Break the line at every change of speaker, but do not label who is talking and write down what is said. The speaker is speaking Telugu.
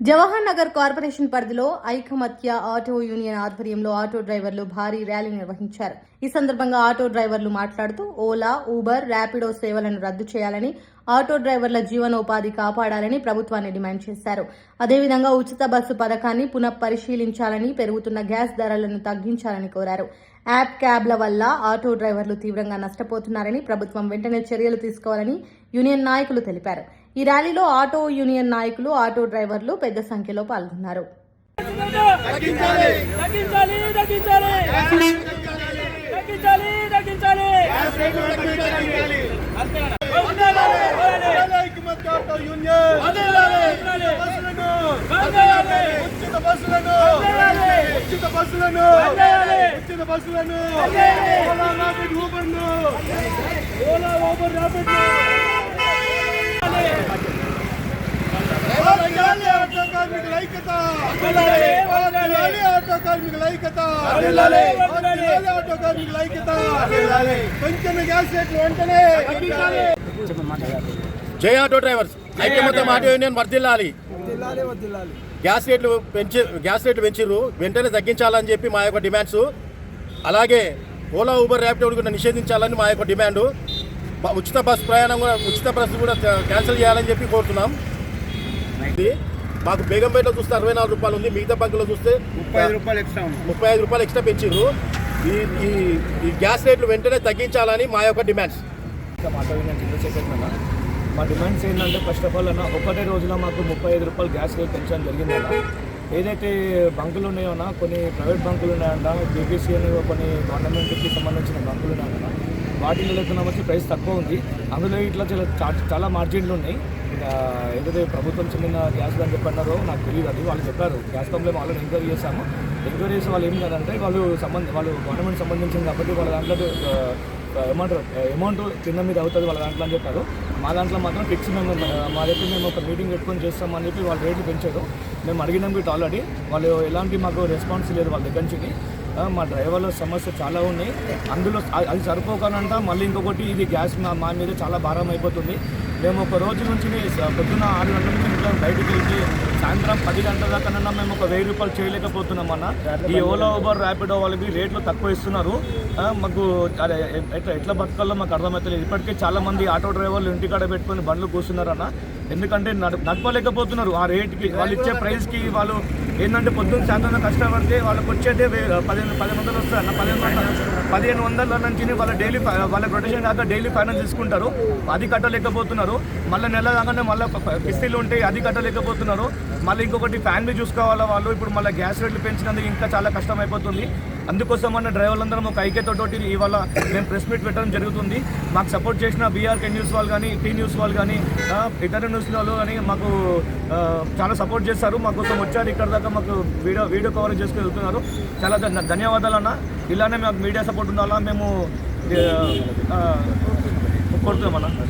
జవహర్ నగర్ కార్పొరేషన్ పరిధిలో ఐకమత్య ఆటో యూనియన్ ఆధ్వర్యంలో ఆటో డ్రైవర్లు భారీ ర్యాలీ నిర్వహించారు. ఈ సందర్భంగా ఆటో డ్రైవర్లు మాట్లాడుతూ ఓలా, ఊబర్, ర్యాపిడో సేవలను రద్దు చేయాలని, ఆటో డ్రైవర్ల జీవనోపాధి కాపాడాలని ప్రభుత్వాన్ని డిమాండ్ చేశారు. అదేవిధంగా ఉచిత బస్సు పథకాన్ని పునఃపరిశీలించాలని, పెరుగుతున్న గ్యాస్ ధరలను తగ్గించాలని కోరారు. యాప్ క్యాబ్ల వల్ల ఆటో డ్రైవర్లు తీవ్రంగా నష్టపోతున్నారని, ప్రభుత్వం వెంటనే చర్యలు తీసుకోవాలని యూనియన్ నాయకులు తెలిపారు. ఈ ర్యాలీలో ఆటో యూనియన్ నాయకులు, ఆటో డ్రైవర్లు పెద్ద సంఖ్యలో పాల్గొన్నారు.
జై ఆటో డ్రైవర్స్ ఐక్యమత్యం ఆటో యూనియన్ వర్ధిల్లాలి. గ్యాస్ రేట్లు పెంచిర్రు, వెంటనే తగ్గించాలని చెప్పి మా యొక్క డిమాండ్స్. అలాగే ఓలా, ఊబర్, ర్యాపిడో కూడా నిషేధించాలని మా యొక్క డిమాండ్. ఉచిత బస్సు కూడా క్యాన్సిల్ చేయాలని చెప్పి కోరుతున్నాం. మాకు బేగంపేటలో చూస్తే 64 రూపాయలు ఉంది, మిగతా బంకులో చూస్తే 35 రూపాయలు ఎక్స్ట్రా పెంచిర్రు. ఈ గ్యాస్ రేట్లు వెంటనే తగ్గించాలని మా యొక్క డిమాండ్స్.
మా డిమాండ్స్ ఏంటంటే, ఫస్ట్ ఆఫ్ ఆల్ ఒకటే రోజులో మాకు 35 రూపాయలు గ్యాస్ రేట్ పెంచడం జరిగిందన్న. ఏదైతే బంకులు ఉన్నాయో కొన్ని ప్రైవేట్ బంకులు ఉన్నాయంట, బీపీసీ అని కొన్ని గవర్నమెంట్కి సంబంధించిన బంకులు ఉన్నాయన్న. వాటిలో వచ్చి ప్రైస్ తక్కువ ఉంది. అందులో ఇట్లా చాలా మార్జిన్లు ఉన్నాయి. ఏదైతే ప్రభుత్వం చెందిన గ్యాస్ అని చెప్పన్నారో నాకు తెలియదు. అది వాళ్ళు చెప్పారు. గ్యాస్ కంపెనీ ఆల్రెడీ ఎంక్వైరీ చేశాము. ఎంక్వైరీ చేసి వాళ్ళు ఏం కాదంటే, వాళ్ళు గవర్నమెంట్ సంబంధించింది కాబట్టి వాళ్ళ దాంట్లో అమౌంట్ కింద మీద అవుతుంది వాళ్ళ దాంట్లో అని చెప్పారు. మా దాంట్లో మాత్రం ఫిక్స్ మా దగ్గర మేము ఒక మీటింగ్ పెట్టుకొని చేస్తామని చెప్పి వాళ్ళు రేట్లు పెంచారు. మేము అడిగినాం వీటి ఆల్రెడీ. వాళ్ళు ఎలాంటి మాకు రెస్పాన్స్ లేదు వాళ్ళ దగ్గర నుంచి. మా డ్రైవర్ల సమస్య చాలా ఉన్నాయి. అందులో అది సరిపోకనంట మళ్ళీ ఇంకొకటి, ఇది గ్యాస్ మా మీద చాలా భారం అయిపోతుంది. మేము ఒక రోజు నుంచి పొద్దున్న 6 గంటల నుంచి ఇంట్లో బయటకు వెళ్ళి సాయంత్రం 10 గంటల దాకా మేము ఒక 1000 రూపాయలు చేయలేకపోతున్నాం అన్న. ఈ ఓలా, ఊబర్, ర్యాపిడో వాళ్ళకి రేట్లు తక్కువ ఇస్తున్నారు. మాకు ఎట్లా బతకాలో మాకు అర్థమవుతలేదు. ఇప్పటికే చాలామంది ఆటో డ్రైవర్లు ఇంటికాడ పెట్టుకొని బండ్లు కూర్చున్నారన్న. ఎందుకంటే నడపలేకపోతున్నారు ఆ రేట్కి. వాళ్ళు ఇచ్చే ప్రైస్కి వాళ్ళు ఏంటంటే పొద్దున్న సాయంత్రం కష్టపడితే వాళ్ళకి వచ్చేదే 1500 వస్తారన్న. 1500 నుంచి వాళ్ళ డైలీ వాళ్ళ రొటేషన్ కాక డైలీ ఫైనాన్స్ తీసుకుంటారు. అది కట్టలేకపోతున్నారు. మళ్ళీ నెల కాగానే మళ్ళీ కిస్తీలు ఉంటాయి, అది కట్టలేకపోతున్నారు. మళ్ళీ ఇంకొకటి ఫ్యామిలీ చూసుకోవాలా వాళ్ళు. ఇప్పుడు మళ్ళీ గ్యాస్ రేట్లు పెంచినందుకు ఇంకా చాలా కష్టం అయిపోతుంది. అందుకోసం మన డ్రైవర్లందరం ఒక ఐక్యతతోటి ఇవాళ మేము ప్రెస్ మీట్ పెట్టడం జరుగుతుంది. మాకు సపోర్ట్ చేసిన బీఆర్కే న్యూస్ వాళ్ళు కానీ, టీ న్యూస్ వాళ్ళు కానీ, ఇతర న్యూస్ వాళ్ళు కానీ మాకు చాలా సపోర్ట్ చేస్తారు. మా కోసం వచ్చారు ఇక్కడ దాకా, మాకు వీడియో కవరేజ్ చేసుకుని వెళ్తున్నారు. చాలా ధన్యవాదాలు అన్న. ఇలానే మాకు మీడియా సపోర్ట్ ఉండాలా మేము కోరుతున్నామన్నా.